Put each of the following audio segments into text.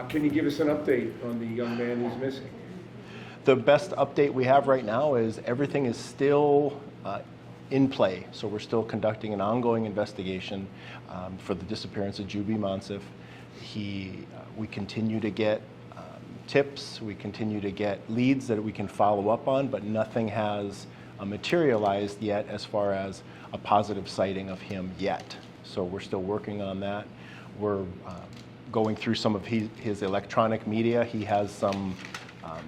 Can you give us an update on the young man who's missing? The best update we have right now is everything is still in play. So we're still conducting an ongoing investigation for the disappearance of Najib Monsif. We continue to get tips, we continue to get leads that we can follow up on, but nothing has materialized yet as far as a positive sighting of him yet. So we're still working on that. We're going through some of his electronic media. He has some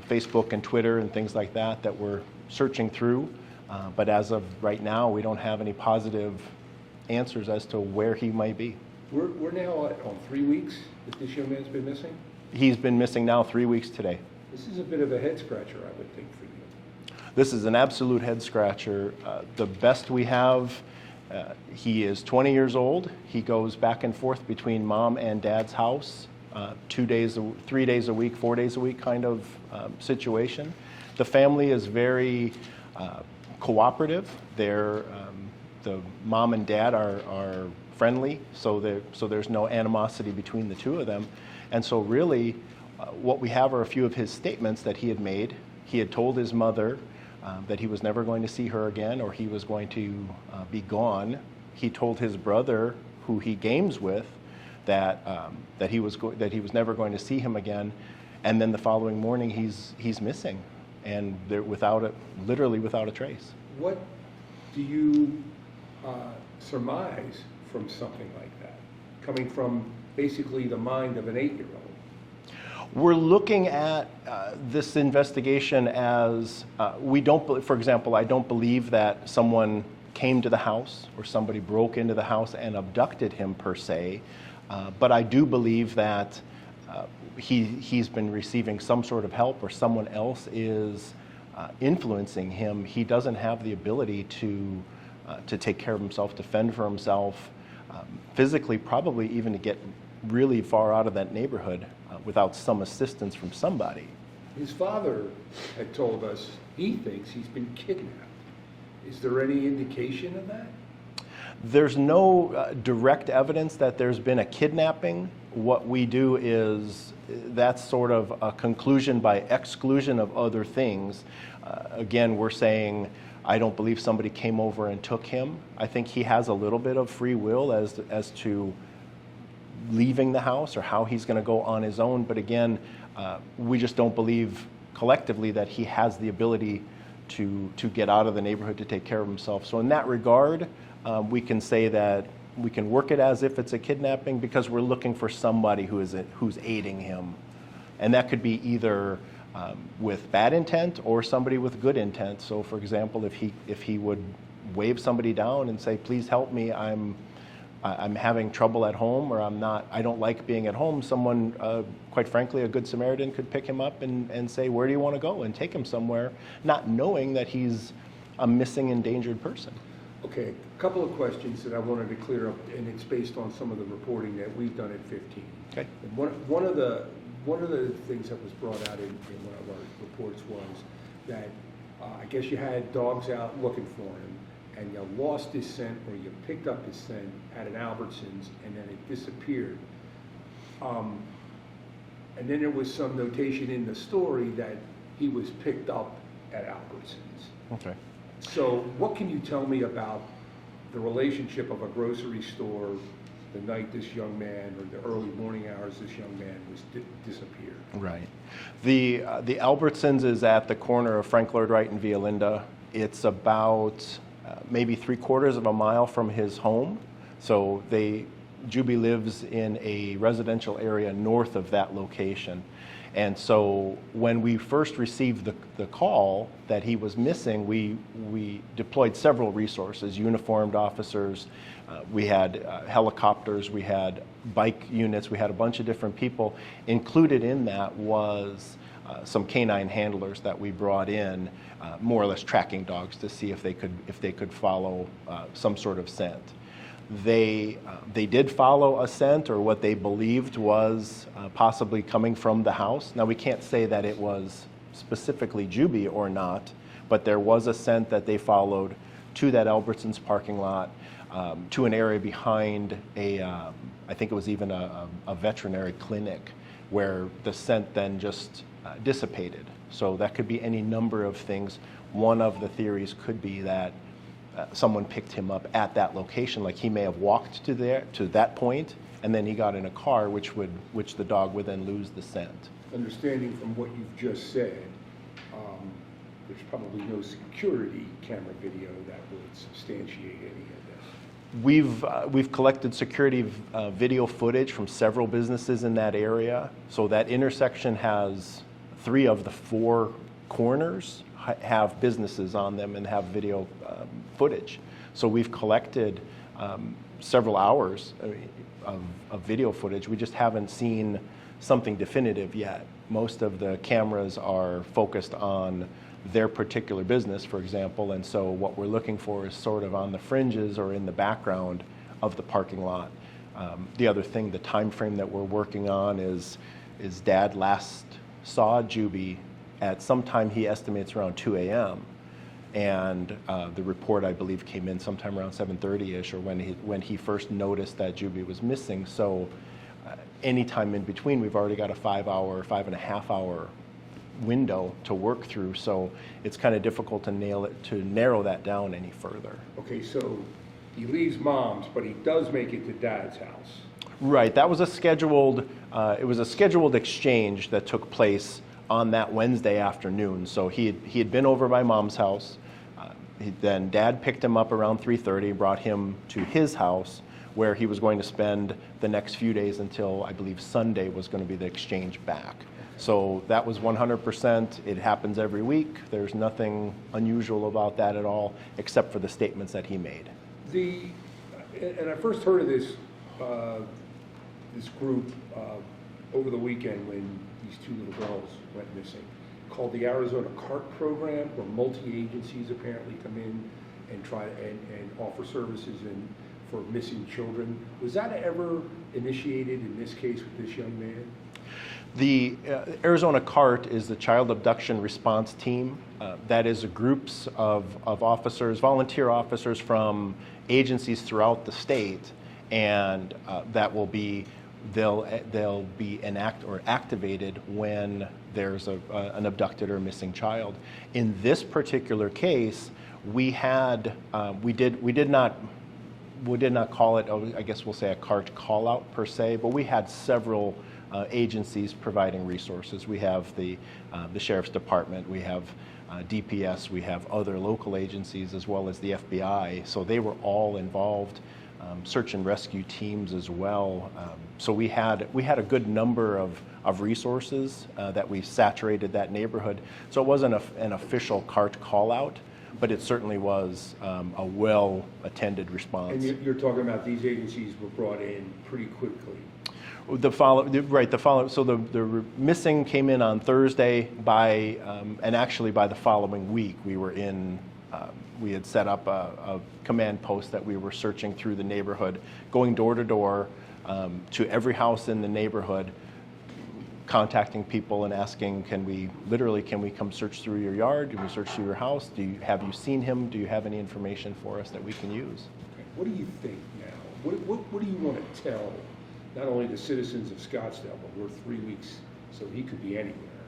Facebook and Twitter and things like that that we're searching through. But as of right now, we don't have any positive answers as to where he might be. We're now on 3 weeks that this young man's been missing? He's been missing now 3 weeks today. This is a bit of a head scratcher, I would think, for you. This is an absolute head scratcher. The best we have, he is 20 years old. He goes back and forth between mom and dad's house, 3 days a week, 4 days a week kind of situation. The family is very cooperative. The mom and dad are friendly, so there's no animosity between the two of them. And so really, what we have are a few of his statements that he had made. He had told his mother that he was never going to see her again, or he was going to be gone. He told his brother, who he games with, that he was never going to see him again. And then the following morning, he's missing, and literally without a trace. What do you surmise from something like that, coming from basically the mind of an 8-year-old? We're looking at this investigation as for example, I don't believe that someone came to the house or somebody broke into the house and abducted him per se, but I do believe that he's been receiving some sort of help, or someone else is influencing him. He doesn't have the ability to take care of himself, to fend for himself, physically, probably even to get really far out of that neighborhood without some assistance from somebody. His father had told us he thinks he's been kidnapped. Is there any indication of that? There's no direct evidence that there's been a kidnapping. What we do is, that's sort of a conclusion by exclusion of other things. Again, we're saying, I don't believe somebody came over and took him. I think he has a little bit of free will as to leaving the house or how he's going to go on his own. But again, we just don't believe collectively that he has the ability to get out of the neighborhood to take care of himself. So in that regard, we can say that we can work it as if it's a kidnapping, because we're looking for somebody who's aiding him. And that could be either with bad intent or somebody with good intent. So for example, if he would wave somebody down and say, please help me, I'm having trouble at home, or I don't like being at home, someone, quite frankly, a good Samaritan could pick him up and say, where do you want to go? And take him somewhere, not knowing that he's a missing, endangered person. Okay, a couple of questions that I wanted to clear up, and it's based on some of the reporting that we've done at 15. Okay. And one of the things that was brought out in one of our reports was that I guess you had dogs out looking for him, and you lost his scent, or you picked up his scent at an Albertsons, and then it disappeared. And then there was some notation in the story that he was picked up at Albertsons. Okay. So what can you tell me about the relationship of a grocery store the night this young man, or the early morning hours this young man was disappeared? Right. The Albertsons is at the corner of Frank Lloyd Wright and Via Linda. It's about maybe 3/4 of a mile from his home. So Juby lives in a residential area north of that location. And so when we first received the call that he was missing, we deployed several resources, uniformed officers, we had helicopters, we had bike units, we had a bunch of different people. Included in that was some canine handlers that we brought in, more or less tracking dogs, to see if they could follow some sort of scent. They did follow a scent, or what they believed was possibly coming from the house. Now, we can't say that it was specifically Juby or not, but there was a scent that they followed to that Albertsons parking lot, to an area behind I think it was even a veterinary clinic where the scent then just dissipated. So that could be any number of things. One of the theories could be that someone picked him up at that location, like he may have walked to that point, and then he got in a car, which the dog would then lose the scent. Understanding from what you've just said, there's probably no security camera video that would substantiate any of this. We've collected security video footage from several businesses in that area. So that intersection has 3 of the 4 corners have businesses on them and have video footage. So we've collected several hours of video footage. We just haven't seen something definitive yet. Most of the cameras are focused on their particular business, for example, and so what we're looking for is sort of on the fringes or in the background of the parking lot. The other thing, the time frame that we're working on is Dad last saw Juby at some time he estimates around 2 a.m. And the report, I believe, came in sometime around 7:30ish, or when he first noticed that Juby was missing. So any time in between, we've already got a 5.5 hour window to work through. So it's kind of difficult to narrow that down any further. Okay, so he leaves Mom's, but he does make it to Dad's house. Right. That was a scheduled. It was a scheduled exchange that took place on that Wednesday afternoon. So he had been over by Mom's house. Then Dad picked him up around 3:30, brought him to his house, where he was going to spend the next few days until, I believe, Sunday was going to be the exchange back. So that was 100%. It happens every week. There's nothing unusual about that at all, except for the statements that he made. And I first heard of this group over the weekend when these 2 little girls went missing, called the Arizona CART program, where multi-agencies apparently come in and try and offer services for missing children. Was that ever initiated in this case with this young man? The Arizona CART is the Child Abduction Response Team. That is groups of officers, volunteer officers from agencies throughout the state, and they'll be activated when there's an abducted or missing child. In this particular case, we did not call it, I guess we'll say, a CART call out per se, but we had several agencies providing resources. We have the Sheriff's Department, we have DPS, we have other local agencies as well as the FBI. So they were all involved, search and rescue teams as well. So we had a good number of resources that we saturated that neighborhood. So it wasn't an official CART call out, but it certainly was a well-attended response. And you're talking about these agencies were brought in pretty quickly. So the missing came in on Thursday and actually by the following week we had set up a command post that we were searching through the neighborhood, going door to door to every house in the neighborhood, contacting people and asking, can we come search through your yard? Can we search through your house? Have you seen him? Do you have any information for us that we can use? Okay. What do you think now? What do you want to tell not only the citizens of Scottsdale, but we're 3 weeks, so he could be anywhere.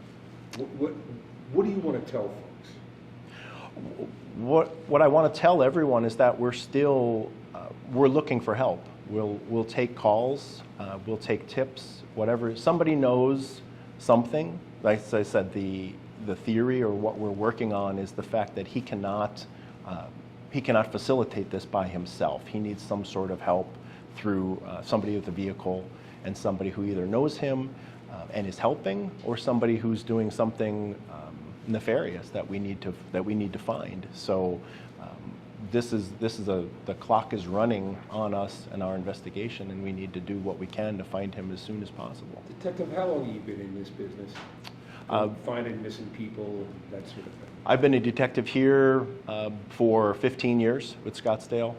What do you want to tell folks? What I want to tell everyone is that we're looking for help. We'll take calls, we'll take tips, whatever. Somebody knows something. Like I said, the theory or what we're working on is the fact that he cannot facilitate this by himself. He needs some sort of help through somebody with a vehicle and somebody who either knows him and is helping, or somebody who's doing something nefarious that we need to find. So the clock is running on us and our investigation, and we need to do what we can to find him as soon as possible. Detective, how long have you been in this business? Finding missing people and that sort of thing. I've been a detective here for 15 years with Scottsdale.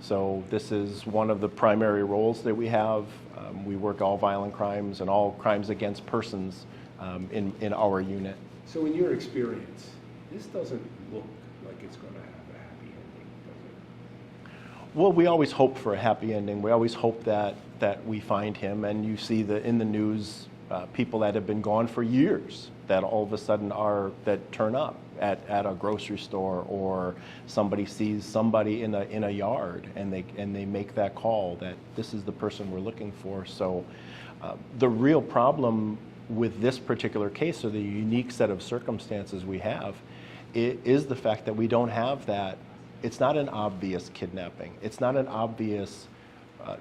So this is one of the primary roles that we have. We work all violent crimes and all crimes against persons in our unit. So in your experience, this doesn't look like it's going to have a happy ending, does it? Well, we always hope for a happy ending. We always hope that we find him, and you see in the news people that have been gone for years that all of a sudden that turn up at a grocery store, or somebody sees somebody in a yard and they make that call that this is the person we're looking for. So the real problem with this particular case, or the unique set of circumstances we have, is the fact that we don't have that. It's not an obvious kidnapping. It's not an obvious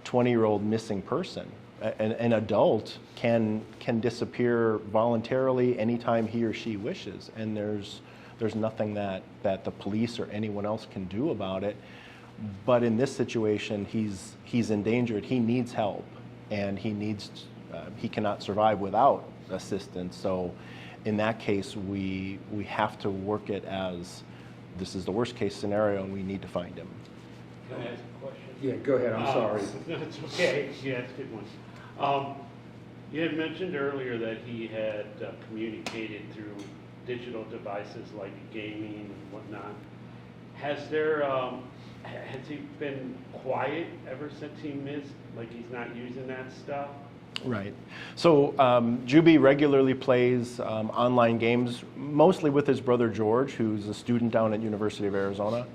20-year-old missing person. An adult can disappear voluntarily anytime he or she wishes, and there's nothing that the police or anyone else can do about it. But in this situation, he's endangered. He needs help, and he cannot survive without assistance. So in that case, we have to work it as this is the worst case scenario, and we need to find him. Can I ask a question? Yeah, go ahead, I'm sorry. No, it's okay. Yeah, it's a good one. You had mentioned earlier that he had communicated through digital devices like gaming and whatnot. Has he been quiet ever since he missed? Like he's not using that stuff? Right. So Juby regularly plays online games, mostly with his brother George, who's a student down at University of Arizona.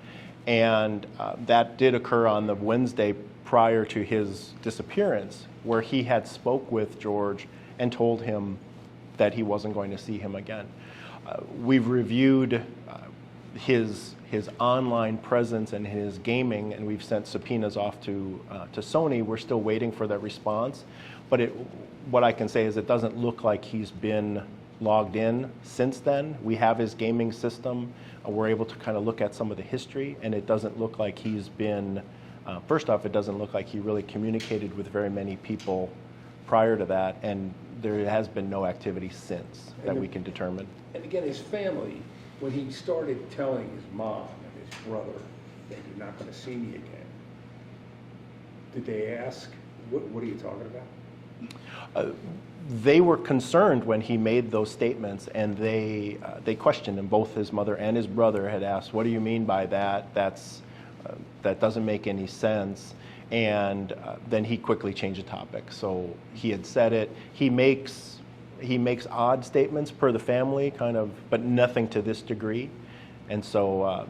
And that did occur on the Wednesday prior to his disappearance, where he had spoke with George and told him that he wasn't going to see him again. We've reviewed his online presence and his gaming, and we've sent subpoenas off to Sony. We're still waiting for that response. But what I can say is it doesn't look like he's been logged in since then. We have his gaming system. We're able to kind of look at some of the history, and it doesn't look like he's been, first off, it doesn't look like he really communicated with very many people prior to that, and there has been no activity since that we can determine. And again, his family, when he started telling his mom and his brother that you're not going to see me again, did they ask, what are you talking about? They were concerned when he made those statements, and they questioned him. Both his mother and his brother had asked, "What do you mean by that? That doesn't make any sense." And then he quickly changed the topic. So he had said it. He makes odd statements per the family, kind of, but nothing to this degree. And so,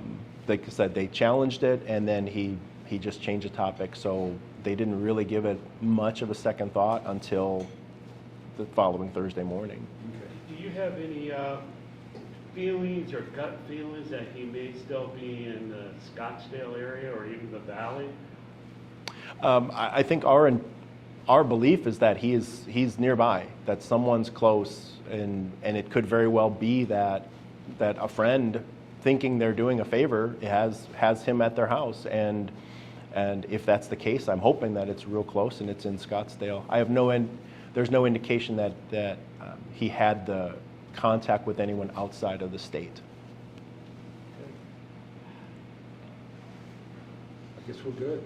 like I said, they challenged it, and then he just changed the topic. So they didn't really give it much of a second thought until the following Thursday morning. Okay. Do you have any feelings or gut feelings that he may still be in the Scottsdale area or even the Valley? I think our belief is that he's nearby, that someone's close, and it could very well be that a friend, thinking they're doing a favor, has him at their house, and if that's the case, I'm hoping that it's real close and it's in Scottsdale. There's no indication that he had the contact with anyone outside of the state. I guess we're good.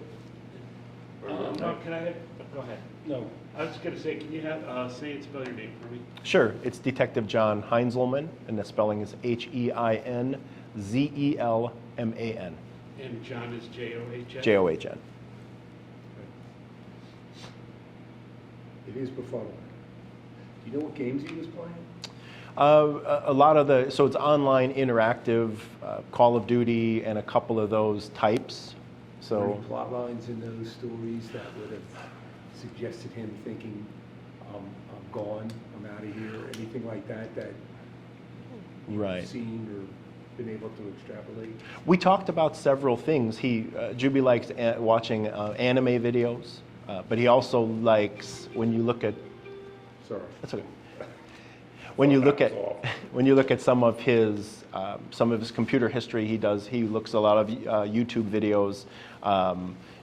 No, can I go ahead? No. I was going to say, can you say and spell your name for me? Sure. It's Detective John Heinzelman, and the spelling is Heinzelman. And John is John? John. It is befuddling. Do you know what games he was playing? A lot of so it's online interactive, Call of Duty, and a couple of those types. Were there So any plot lines in those stories that would have suggested him thinking, I'm gone, I'm out of here, anything like that you've right. seen or been able to extrapolate? We talked about several things. Juby likes watching anime videos, but he also likes, when you look at, Sorry. that's okay. When you look at some of his computer history, he looks at a lot of YouTube videos,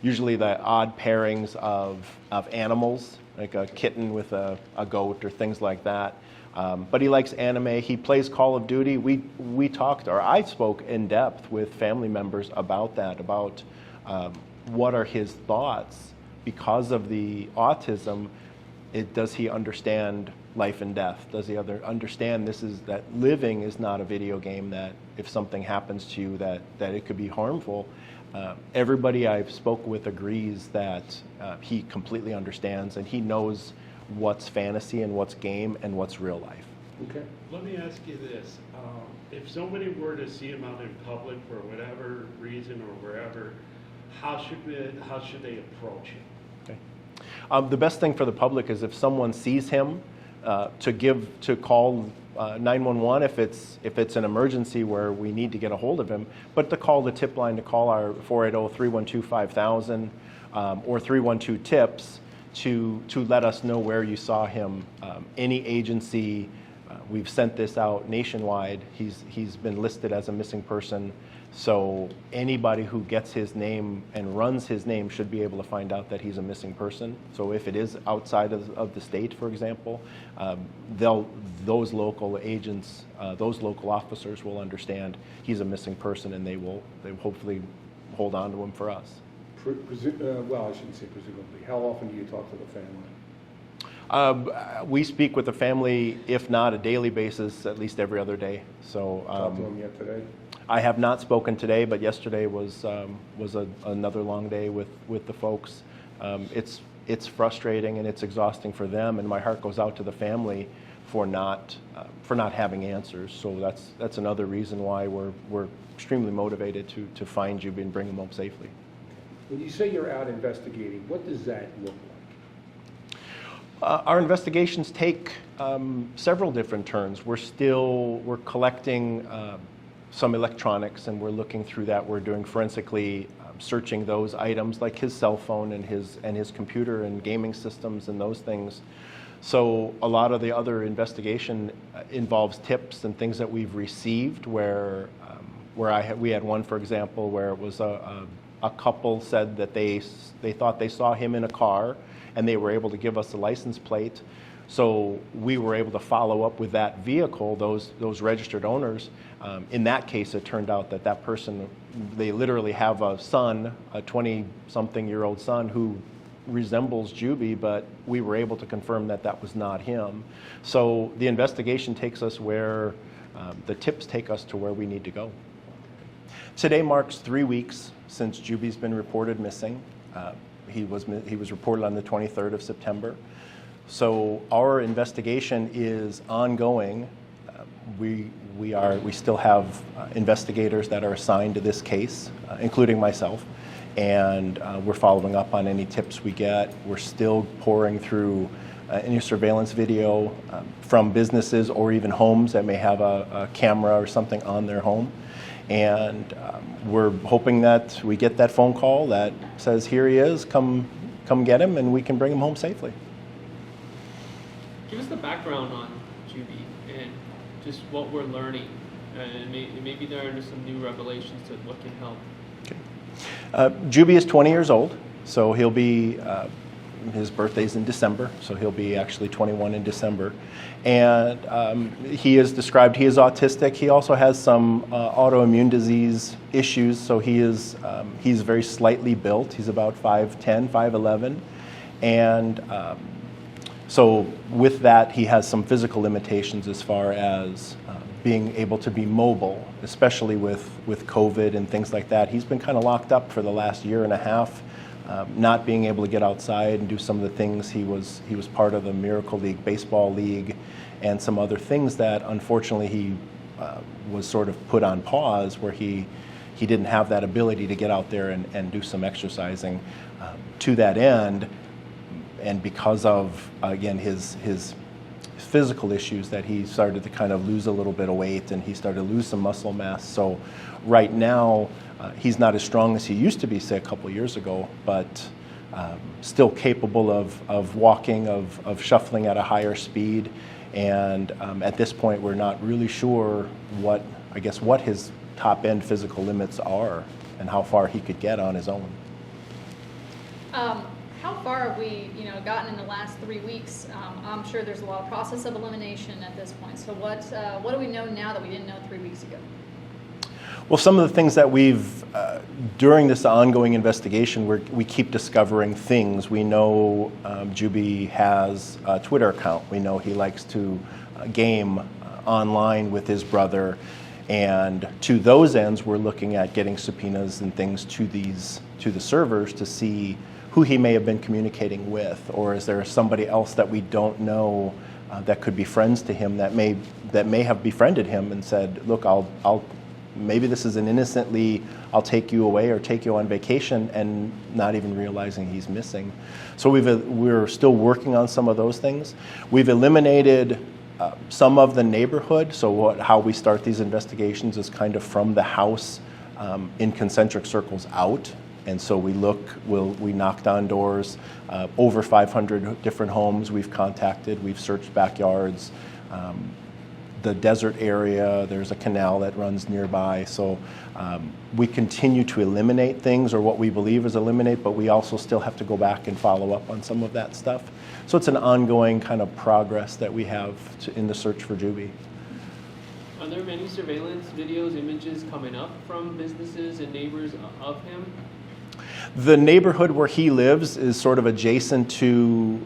usually the odd pairings of animals, like a kitten with a goat or things like that. But he likes anime. He plays Call of Duty. I spoke in depth with family members about that, about what are his thoughts because of the autism. Does he understand life and death? Does he understand that living is not a video game, that if something happens to you that it could be harmful? Everybody I've spoke with agrees that he completely understands, and he knows what's fantasy and what's game and what's real life. Okay. Let me ask you this. If somebody were to see him out in public for whatever reason or wherever, how should they approach him? Okay. The best thing for the public is if someone sees him, to call 911 if it's an emergency where we need to get a hold of him, but to call the tip line, to call our 480-312-5000 or 312-TIPS to let us know where you saw him. Any agency, we've sent this out nationwide. He's been listed as a missing person. So anybody who gets his name and runs his name should be able to find out that he's a missing person. So if it is outside of the state, for example, those local agents, those local officers will understand he's a missing person, and they will hopefully hold on to him for us. Well, I shouldn't say presumably. How often do you talk to the family? We speak with the family, if not a daily basis, at least every other day. So Talk to them yet today? I have not spoken today, but yesterday was another long day with the folks. It's frustrating and it's exhausting for them, and my heart goes out to the family for not having answers. So that's another reason why we're extremely motivated to find you and bring them home safely. When you say you're out investigating, what does that look like? Our investigations take several different turns. We're collecting some electronics, and we're looking through that. We're doing forensically searching those items, like his cell phone and his computer and gaming systems and those things. So a lot of the other investigation involves tips and things that we've received. Where we had one, for example, where it was a couple said that they thought they saw him in a car, and they were able to give us a license plate. So we were able to follow up with that vehicle, those registered owners. In that case, it turned out that person, they literally have a son, a 20-something-year-old son who resembles Juby, but we were able to confirm that was not him. So the investigation takes us where the tips take us to where we need to go. Today marks 3 weeks since Juby's been reported missing. He was reported on the 23rd of September. So our investigation is ongoing. We still have investigators that are assigned to this case, including myself, and we're following up on any tips we get. We're still pouring through any surveillance video from businesses or even homes that may have a camera or something on their home. And we're hoping that we get that phone call that says, here he is, come get him, and we can bring him home safely. Give us the background on Juby and just what we're learning. And maybe there are just some new revelations to what can help. Okay. Juby is 20 years old, so he'll be, his birthday's in December, so he'll be actually 21 in December. And he is described, he is autistic. He also has some autoimmune disease issues, so he's very slightly built. He's about 5'10", 5'11", and so with that, he has some physical limitations as far as being able to be mobile, especially with COVID and things like that. He's been kind of locked up for the last year and a half, not being able to get outside and do some of the things. He was part of the Miracle League Baseball League and some other things that unfortunately he was sort of put on pause, where he didn't have that ability to get out there and do some exercising to that end. And because of, again, his physical issues, that he started to kind of lose a little bit of weight, and he started to lose some muscle mass. So right now, he's not as strong as he used to be, say, a couple years ago, but still capable of walking, of shuffling at a higher speed. And at this point, we're not really sure what his top-end physical limits are and how far he could get on his own. How far have we, gotten in the last 3 weeks? I'm sure there's a lot of process of elimination at this point. So what do we know now that we didn't know 3 weeks ago? Well, some of the things that we've, during this ongoing investigation, we keep discovering things. We know Juby has a Twitter account. We know he likes to game online with his brother. And to those ends, we're looking at getting subpoenas and things to the servers to see who he may have been communicating with, or is there somebody else that we don't know that could be friends to him that may have befriended him and said, look, I'll maybe this is an innocently, I'll take you away or take you on vacation, and not even realizing he's missing. So we're still working on some of those things. We've eliminated some of the neighborhood. So how we start these investigations is kind of from the house in concentric circles out. And so we knocked on doors, over 500 different homes we've contacted, we've searched backyards, the desert area, there's a canal that runs nearby. So we continue to eliminate things, or what we believe is eliminate, but we also still have to go back and follow up on some of that stuff. So it's an ongoing kind of progress that we have in the search for Juby. Are there many surveillance videos, images coming up from businesses and neighbors of him? The neighborhood where he lives is sort of adjacent to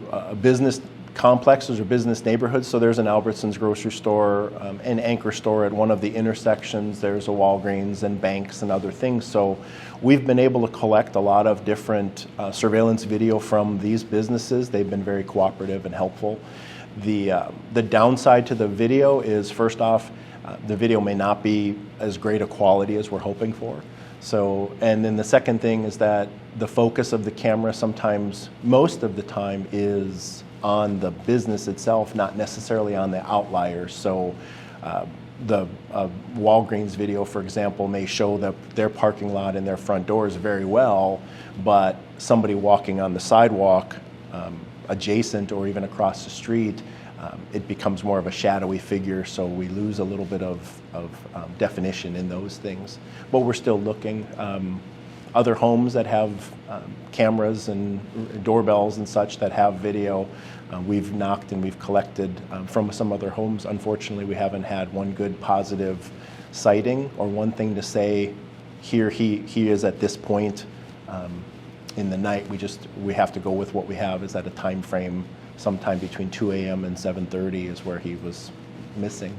business complexes or business neighborhoods. So there's an Albertsons grocery store, an Anchor store at one of the intersections. There's a Walgreens and banks and other things. So we've been able to collect a lot of different surveillance video from these businesses. They've been very cooperative and helpful. The downside to the video is, first off, the video may not be as great a quality as we're hoping for. So, and then the second thing is that the focus of the camera sometimes, most of the time, is on the business itself, not necessarily on the outliers. So the Walgreens video, for example, may show their parking lot and their front doors very well, but somebody walking on the sidewalk adjacent or even across the street, it becomes more of a shadowy figure, so we lose a little bit of definition in those things. But we're still looking. Other homes that have cameras and doorbells and such that have video, we've knocked and we've collected from some other homes. Unfortunately, we haven't had one good positive sighting or one thing to say, here he is at this point in the night. We have to go with what we have. Is at a time frame sometime between 2 a.m. and 7:30 is where he was missing.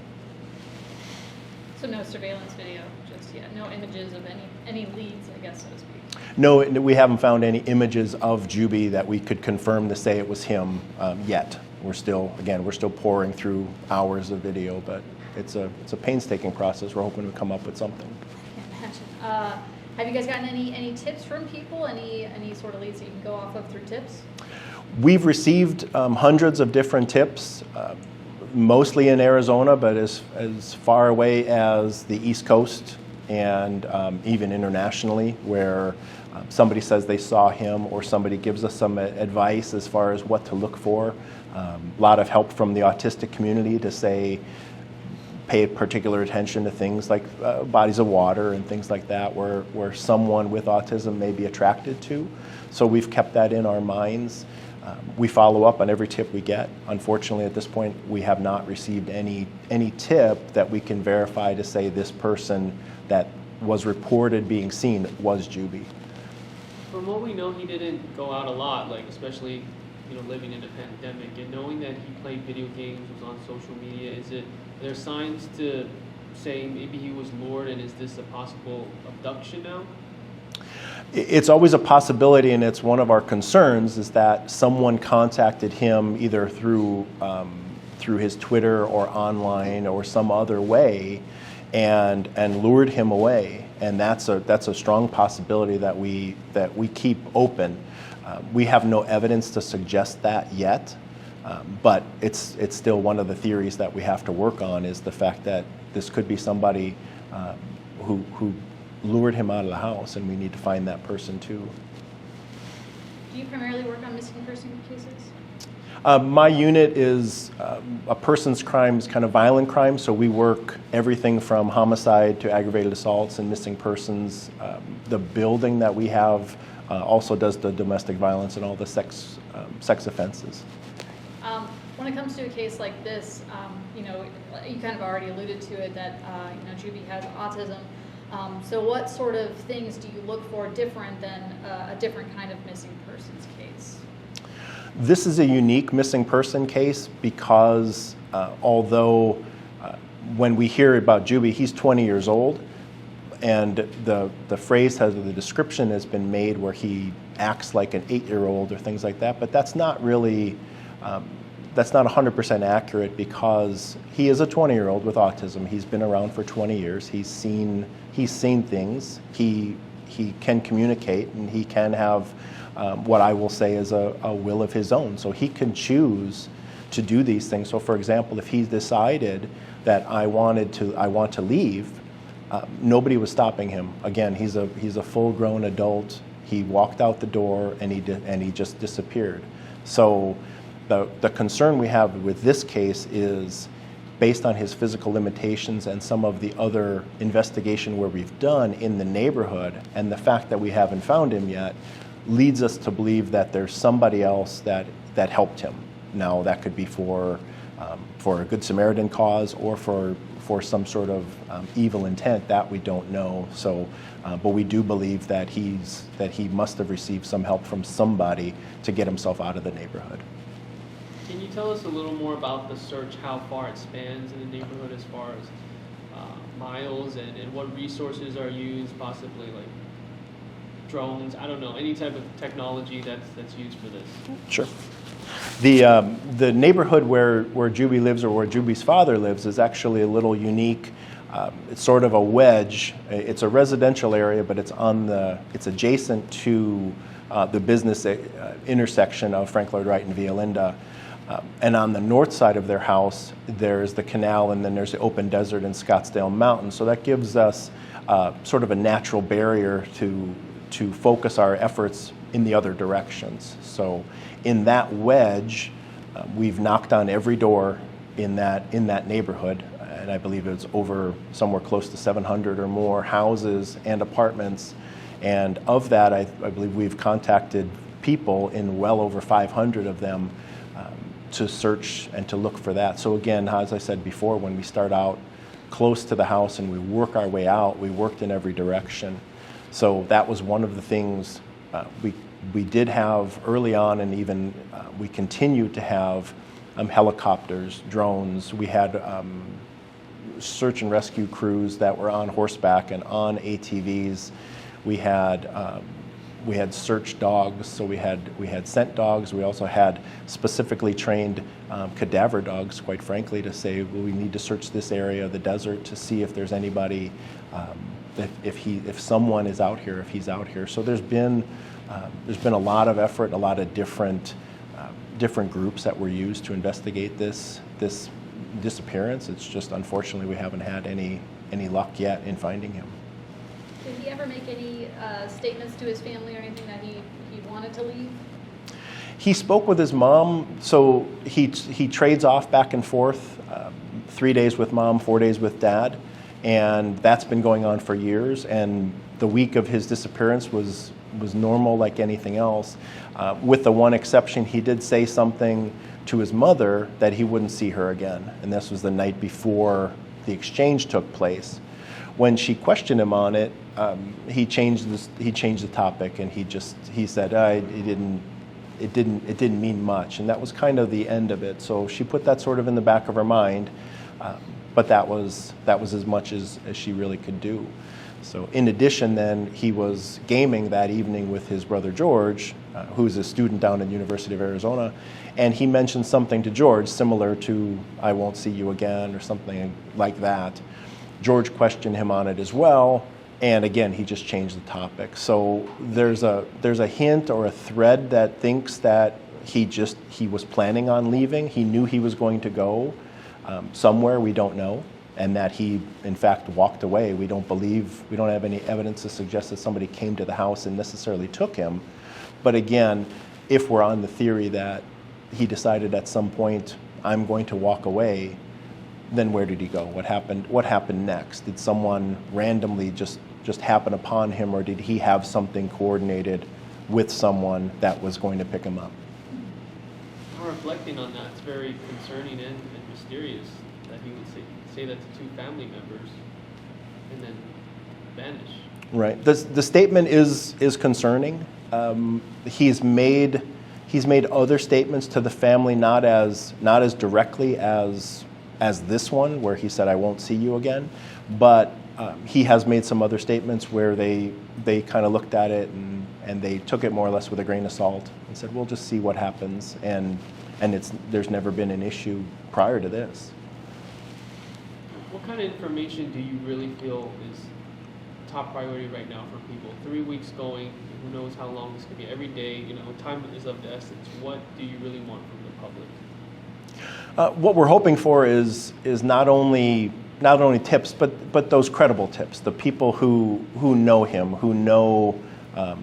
So no surveillance video, just yet, no images of any leads, I guess, so to speak. No, we haven't found any images of Juby that we could confirm to say it was him yet. We're still pouring through hours of video, but it's a painstaking process. We're hoping to come up with something. I can't imagine. Have you guys gotten any tips from people? Any sort of leads that you can go off of through tips? We've received hundreds of different tips, mostly in Arizona, but as far away as the East Coast and even internationally, where somebody says they saw him or somebody gives us some advice as far as what to look for. A lot of help from the autistic community to say, pay particular attention to things like bodies of water and things like that, where someone with autism may be attracted to. So we've kept that in our minds. We follow up on every tip we get. Unfortunately, at this point, we have not received any tip that we can verify to say this person that was reported being seen was Juby. From what we know, he didn't go out a lot, like especially living in a pandemic, and knowing that he played video games, was on social media. Are there signs to say maybe he was lured, and is this a possible abduction now? It's always a possibility, and it's one of our concerns, is that someone contacted him either through his Twitter or online or some other way, and lured him away. And that's a strong possibility that we keep open. We have no evidence to suggest that yet, but it's still one of the theories that we have to work on, is the fact that this could be somebody who lured him out of the house, and we need to find that person too. Do you primarily work on missing person cases? My unit is a person's crimes, kind of violent crimes, so we work everything from homicide to aggravated assaults and missing persons. The building that we have also does the domestic violence and all the sex offenses. When it comes to a case like this, you kind of already alluded to it, that Juby has autism. So what sort of things do you look for different than a different kind of missing persons case? This is a unique missing person case because although when we hear about Juby, he's 20 years old, and the description has been made where he acts like an 8-year-old or things like that, but that's not really, that's not 100% accurate because he is a 20-year-old with autism. He's been around for 20 years. He's seen things. He can communicate, and he can have what I will say is a will of his own. So he can choose to do these things. So for example, if he decided that I want to leave, nobody was stopping him. Again, he's a full-grown adult. He walked out the door and he just disappeared. So the concern we have with this case is based on his physical limitations and some of the other investigation where we've done in the neighborhood, and the fact that we haven't found him yet leads us to believe that there's somebody else that helped him. Now, that could be for a Good Samaritan cause or for some sort of evil intent. That we don't know. So, but we do believe that he must have received some help from somebody to get himself out of the neighborhood. Can you tell us a little more about the search, how far it spans in the neighborhood as far as miles and what resources are used, possibly like drones, I don't know, any type of technology that's used for this? Sure. The neighborhood where Juby lives, or where Juby's father lives, is actually a little unique. It's sort of a wedge. It's a residential area, but it's adjacent to the business intersection of Frank Lloyd Wright and Via Linda. And on the north side of their house, there's the canal, and then there's the open desert and Scottsdale Mountains. So that gives us sort of a natural barrier to focus our efforts in the other directions. So in that wedge, we've knocked on every door in that neighborhood, and I believe it's over somewhere close to 700 or more houses and apartments. And of that, I believe we've contacted people in well over 500 of them to search and to look for that. So again, as I said before, when we start out close to the house and we work our way out, we worked in every direction. So that was one of the things we did have early on, and even we continued to have helicopters, drones. We had search and rescue crews that were on horseback and on ATVs. We had search dogs, so we had scent dogs. We also had specifically trained cadaver dogs, quite frankly, to say, well, we need to search this area of the desert to see if there's anybody, if someone is out here, if he's out here. So there's been a lot of effort, a lot of different groups that were used to investigate this disappearance. It's just, unfortunately, we haven't had any luck yet in finding him. Did he ever make any statements to his family or anything that he wanted to leave? He spoke with his mom, so he trades off back and forth, 3 days with mom, 4 days with dad, and that's been going on for years. And the week of his disappearance was normal like anything else, with the one exception. He did say something to his mother that he wouldn't see her again, and this was the night before the exchange took place. When she questioned him on it, he changed the topic, and he said it didn't mean much, and that was kind of the end of it. So she put that sort of in the back of her mind, but that was as much as she really could do. So in addition, then, he was gaming that evening with his brother George, who's a student down at the University of Arizona, and he mentioned something to George similar to "I won't see you again" or something like that. George questioned him on it as well, and again, he just changed the topic. So there's a hint or a thread that thinks that he was planning on leaving. He knew he was going to go somewhere, we don't know, and that he, in fact, walked away. We don't have any evidence to suggest that somebody came to the house and necessarily took him. But again, if we're on the theory that he decided at some point, I'm going to walk away, then where did he go? What happened next? Did someone randomly just happen upon him, or did he have something coordinated with someone that was going to pick him up? Well, reflecting on that, it's very concerning and mysterious that he would say that to two family members and then vanish. Right. The statement is concerning. He's made other statements to the family, not as directly as this one, where he said, "I won't see you again," but he has made some other statements where they kind of looked at it and they took it more or less with a grain of salt and said, we'll just see what happens. And there's never been an issue prior to this. What kind of information do you really feel is top priority right now for people? 3 weeks going, who knows how long this could be. Every day, time is of the essence. What do you really want from the public? What we're hoping for is not only tips, but those credible tips. The people who know him, who know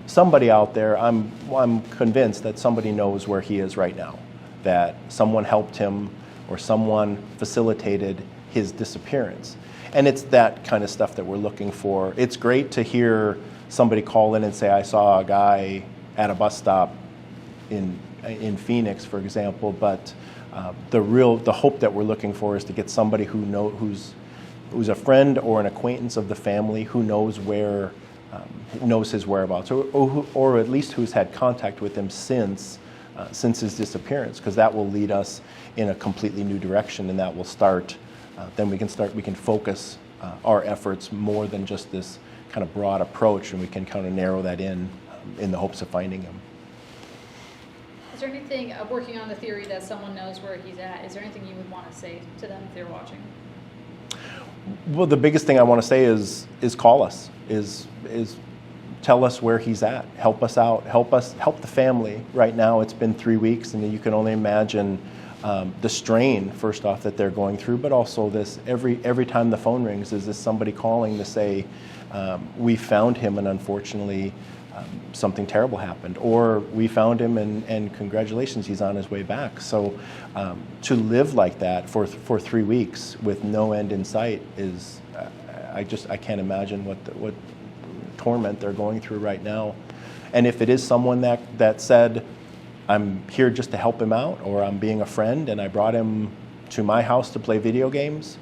somebody out there. I'm convinced that somebody knows where he is right now, that someone helped him or someone facilitated his disappearance. And it's that kind of stuff that we're looking for. It's great to hear somebody call in and say, I saw a guy at a bus stop in Phoenix, for example, but the hope that we're looking for is to get somebody who's a friend or an acquaintance of the family who knows knows his whereabouts, or at least who's had contact with him since his disappearance, because that will lead us in a completely new direction, and that will start. Then we can focus our efforts more than just this kind of broad approach, and we can kind of narrow that in the hopes of finding him. Is there anything, working on the theory that someone knows where he's at, is there anything you would want to say to them if they're watching? Well, the biggest thing I want to say is call us, is tell us where he's at, help us out, help the family. Right now it's been 3 weeks, and you can only imagine the strain, first off, that they're going through, but also this, every time the phone rings, is this somebody calling to say, we found him and unfortunately something terrible happened, or we found him and congratulations, he's on his way back. So to live like that for 3 weeks with no end in sight is, I can't imagine what torment they're going through right now. And if it is someone that said, I'm here just to help him out, or I'm being a friend and I brought him to my house to play video games,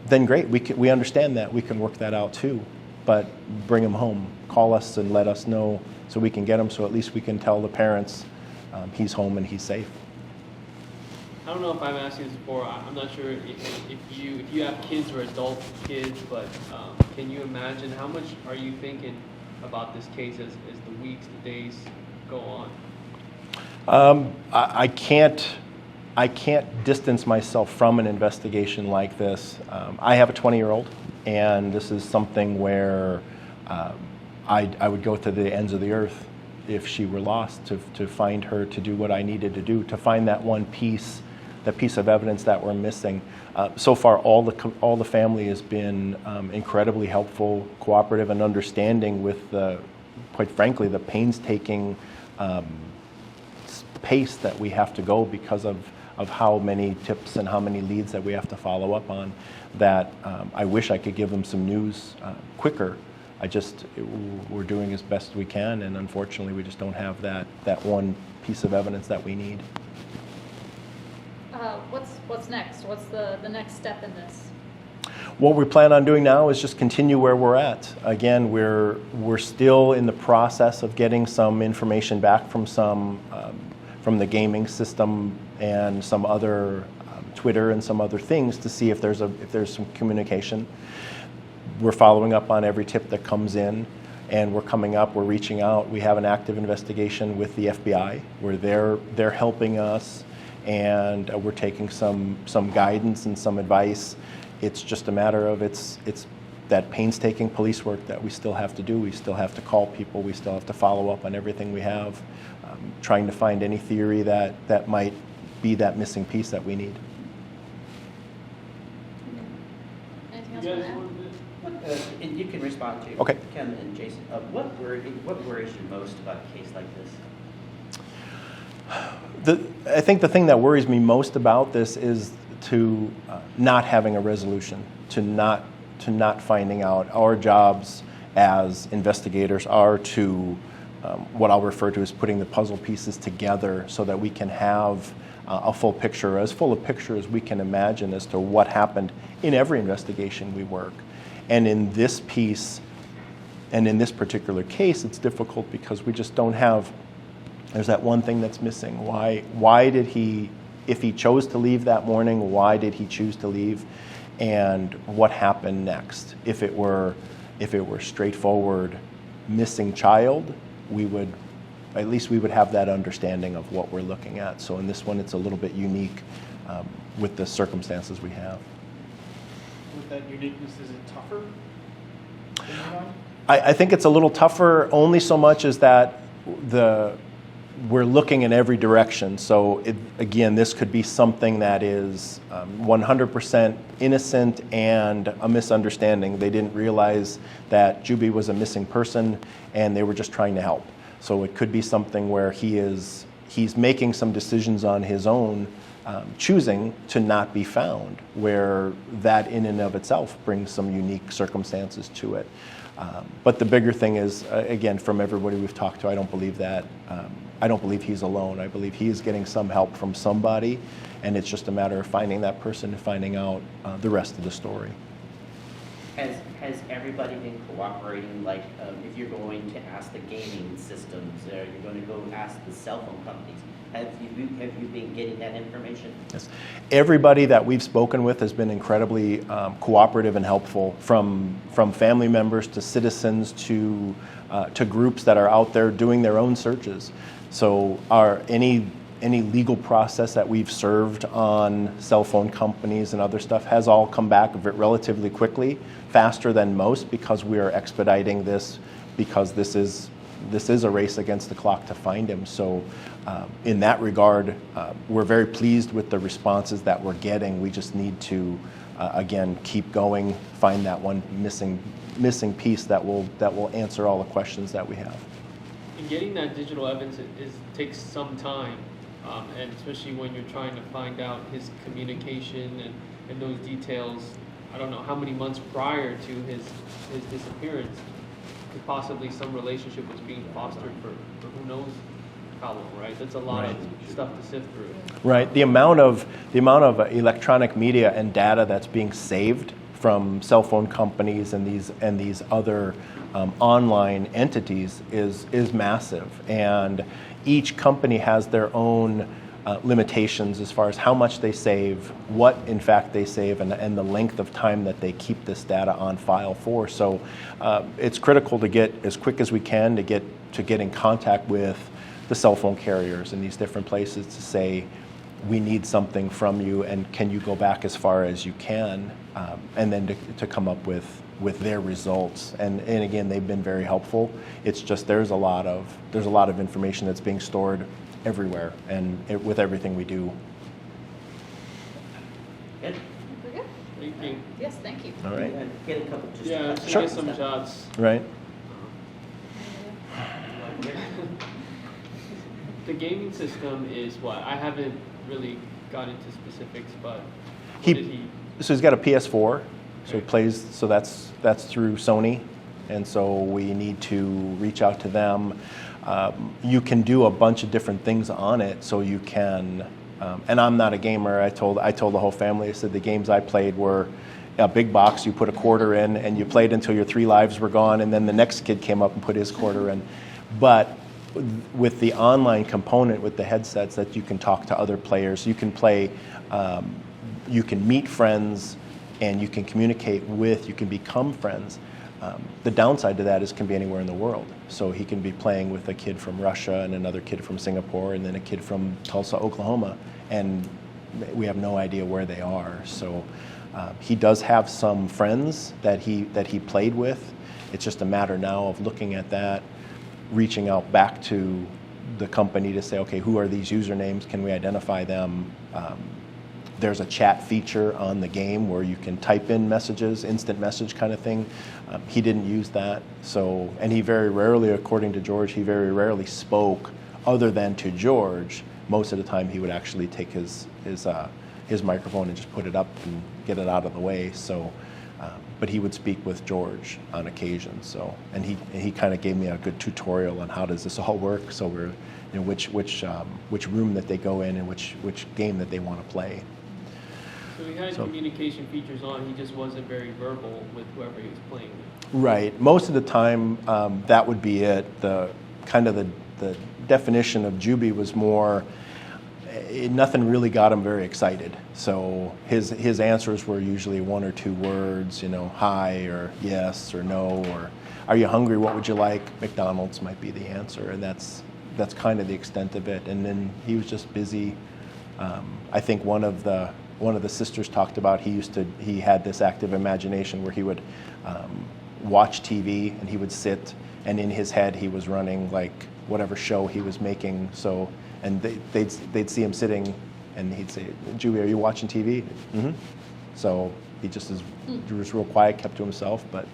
then great, we understand that, we can work that out too. But bring him home, call us and let us know so we can get him, so at least we can tell the parents he's home and he's safe. I don't know if I've asked you this before. I'm not sure if you have kids or adult kids, but can you imagine how much are you thinking about this case as the weeks, the days go on? I can't distance myself from an investigation like this. I have a 20-year-old, and this is something where I would go to the ends of the earth if she were lost, to find her, to do what I needed to do, to find that one piece, that piece of evidence that we're missing. So far, all the family has been incredibly helpful, cooperative, and understanding with quite frankly, the painstaking pace that we have to go because of how many tips and how many leads that we have to follow up on, that I wish I could give them some news quicker. We're doing as best we can, and unfortunately we just don't have that one piece of evidence that we need. What's next? What's the next step in this? What we plan on doing now is just continue where we're at. Again, we're still in the process of getting some information back from from the gaming system and some other Twitter and some other things to see if there's some communication. We're following up on every tip that comes in, and we're reaching out. We have an active investigation with the FBI where they're helping us, and we're taking some guidance and some advice. It's just a matter of it's that painstaking police work that we still have to do. We still have to call people. We still have to follow up on everything we have, trying to find any theory that might be that missing piece that we need. Anything else on that? And you can respond to Okay. Kim and Jason. What worries you most about a case like this? I think the thing that worries me most about this is to not having a resolution, to not finding out. Our jobs as investigators are to what I'll refer to as putting the puzzle pieces together so that we can have a full picture, as full a picture as we can imagine as to what happened in every investigation we work. And in this piece, and in this particular case, it's difficult because we just don't have, there's that one thing that's missing. Why did he, if he chose to leave that morning, why did he choose to leave? and what happened next. If it were straightforward missing child, we would have that understanding of what we're looking at. So in this one, it's a little bit unique with the circumstances we have. With that uniqueness, is it tougher than the one? I think it's a little tougher only so much as that we're looking in every direction. So again, this could be something that is 100% innocent and a misunderstanding. They didn't realize that Juby was a missing person and they were just trying to help. So it could be something where he's making some decisions on his own, choosing to not be found, where that in and of itself brings some unique circumstances to it. But the bigger thing is, again, from everybody we've talked to, I don't believe he's alone. I believe he is getting some help from somebody, and it's just a matter of finding that person and finding out the rest of the story. Has everybody been cooperating? Like, if you're going to ask the gaming systems, or you're going to go ask the cell phone companies, have you been getting that information? Yes. Everybody that we've spoken with has been incredibly cooperative and helpful, from family members to citizens to groups that are out there doing their own searches. So any legal process that we've served on cell phone companies and other stuff has all come back relatively quickly, faster than most, because we are expediting this, because this is a race against the clock to find him. So in that regard, we're very pleased with the responses that we're getting. We just need to, again, keep going, find that one missing piece that will answer all the questions that we have. And getting that digital evidence takes some time, and especially when you're trying to find out his communication and those details. I don't know how many months prior to his disappearance could possibly some relationship was being fostered for who knows how long, right? That's a lot of stuff to sift through. Right. The amount of electronic media and data that's being saved from cell phone companies and these other online entities is massive, and each company has their own limitations as far as how much they save, what in fact they save, and the length of time that they keep this data on file for. So it's critical to get as quick as we can to get in contact with the cell phone carriers in these different places to say, we need something from you, and can you go back as far as you can, and then to come up with their results. And again, they've been very helpful. It's just there's a lot of information that's being stored everywhere, and with everything we do. Good. We're good? Thank you. Yes, thank you. All right. Get a couple. Just Yeah, a so Sure. get some shots. Right. The gaming system is what? I haven't really got into specifics, but He- what did he? So he's got a PS4, so he Okay. plays. So that's through Sony, and so we need to reach out to them. You can do a bunch of different things on it, so you can. And I'm not a gamer. I told the whole family. I said the games I played were a big box. You put a quarter in, and you played until your 3 lives were gone, and then the next kid came up and put his quarter in. But with the online component, with the headsets, that you can talk to other players, you can play. You can meet friends, and you can communicate with. You can become friends. The downside to that is it can be anywhere in the world. So he can be playing with a kid from Russia and another kid from Singapore and then a kid from Tulsa, Oklahoma, and we have no idea where they are. So he does have some friends that he played with. It's just a matter now of looking at that, reaching out back to the company to say, okay, who are these usernames? Can we identify them? There's a chat feature on the game where you can type in messages, instant message kind of thing. He didn't use that, so, and he very rarely, according to George, he very rarely spoke other than to George. Most of the time he would actually take his microphone and just put it up and get it out of the way. So, but he would speak with George on occasion. So, and he kind of gave me a good tutorial on how does this all work. So we're, you know, which room that they go in and which game that they want to play. So he had communication features on. He just wasn't very verbal with whoever he was playing with. Right. Most of the time, that would be it. The definition of Juby was more. nothing really got him very excited. So his answers were usually 1 or 2 words, hi or yes or no, or are you hungry? What would you like? McDonald's might be the answer, and that's kind of the extent of it. And then he was just busy. I think one of the sisters talked about he had this active imagination where he would watch TV and he would sit, and in his head he was running like whatever show he was making. So, and they'd see him sitting, and he'd say, "Julie, are you watching TV?" Mm-hmm. So he just was real quiet, kept to himself. But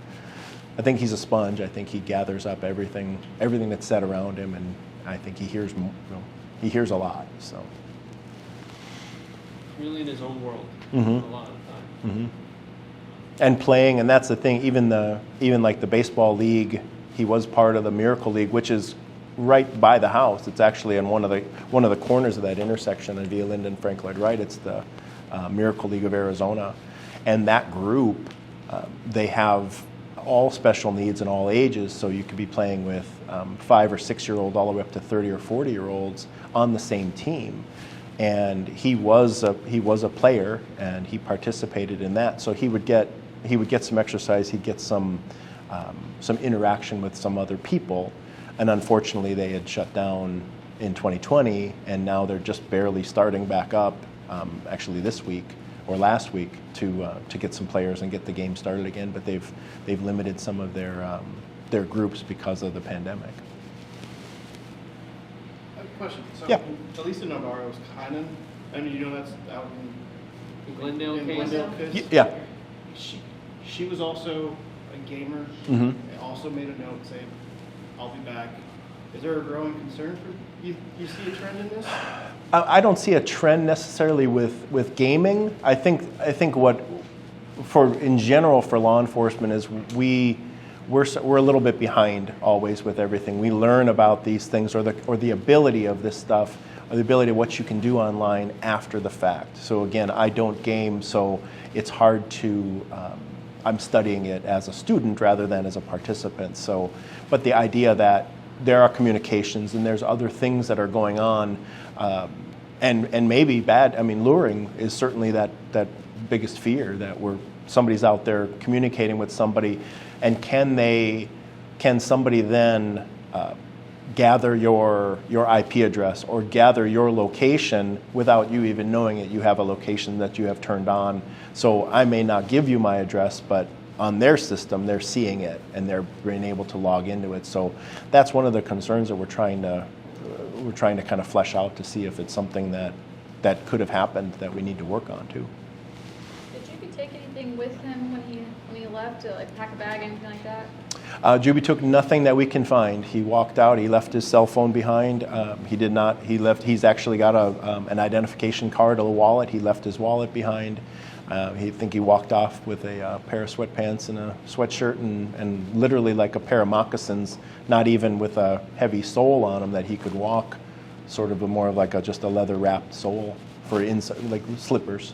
I think he's a sponge. I think he gathers up everything that's said around him, and I think he hears a lot. So. Really in his own world, Mm-hmm. a lot of the time. Mm-hmm. And playing, and that's the thing. Even like the baseball league, he was part of the Miracle League, which is right by the house. It's actually in one of the corners of that intersection of Via Linden and Frank Lloyd Wright. It's the Miracle League of Arizona, and that group, they have all special needs and all ages. So you could be playing with 5 or 6-year-old all the way up to 30 or 40-year-olds on the same team. And he was a player, and he participated in that. So he would get some exercise. He'd get some interaction with some other people. And unfortunately, they had shut down in 2020, and now they're just barely starting back up. Actually, this week or last week to get some players and get the game started again. But they've limited some of their groups because of the pandemic. I have a question. So, Yeah. Elisa Navarro's Kynan, that's out The Glendale in case. Glendale case. Yeah. She was also a gamer. Mm-hmm. And also made a note saying, "I'll be back." Is there a growing concern for you? You see a trend in this? I don't see a trend necessarily with gaming. I think what in general for law enforcement is we're a little bit behind always with everything. We learn about these things or the ability of this stuff, or the ability of what you can do online after the fact. So again, I don't game, so it's hard to. I'm studying it as a student rather than as a participant. So, but the idea that there are communications and there's other things that are going on, and maybe bad. I mean, luring is certainly that biggest fear that somebody's out there communicating with somebody, and can somebody then gather your IP address or gather your location without you even knowing it? You have a location that you have turned on. So I may not give you my address, but on their system, they're seeing it and they're being able to log into it. So that's one of the concerns that we're trying to kind of flesh out to see if it's something that could have happened that we need to work on too. Did Juby take anything with him when he left, like pack a bag, anything like that? Juby took nothing that we can find. He walked out. He left his cell phone behind. He did not. He left. He's actually got an identification card, a wallet. He left his wallet behind. He walked off with a pair of sweatpants and a sweatshirt and literally like a pair of moccasins, not even with a heavy sole on them that he could walk, sort of more of like just a leather wrapped sole for inside, like slippers.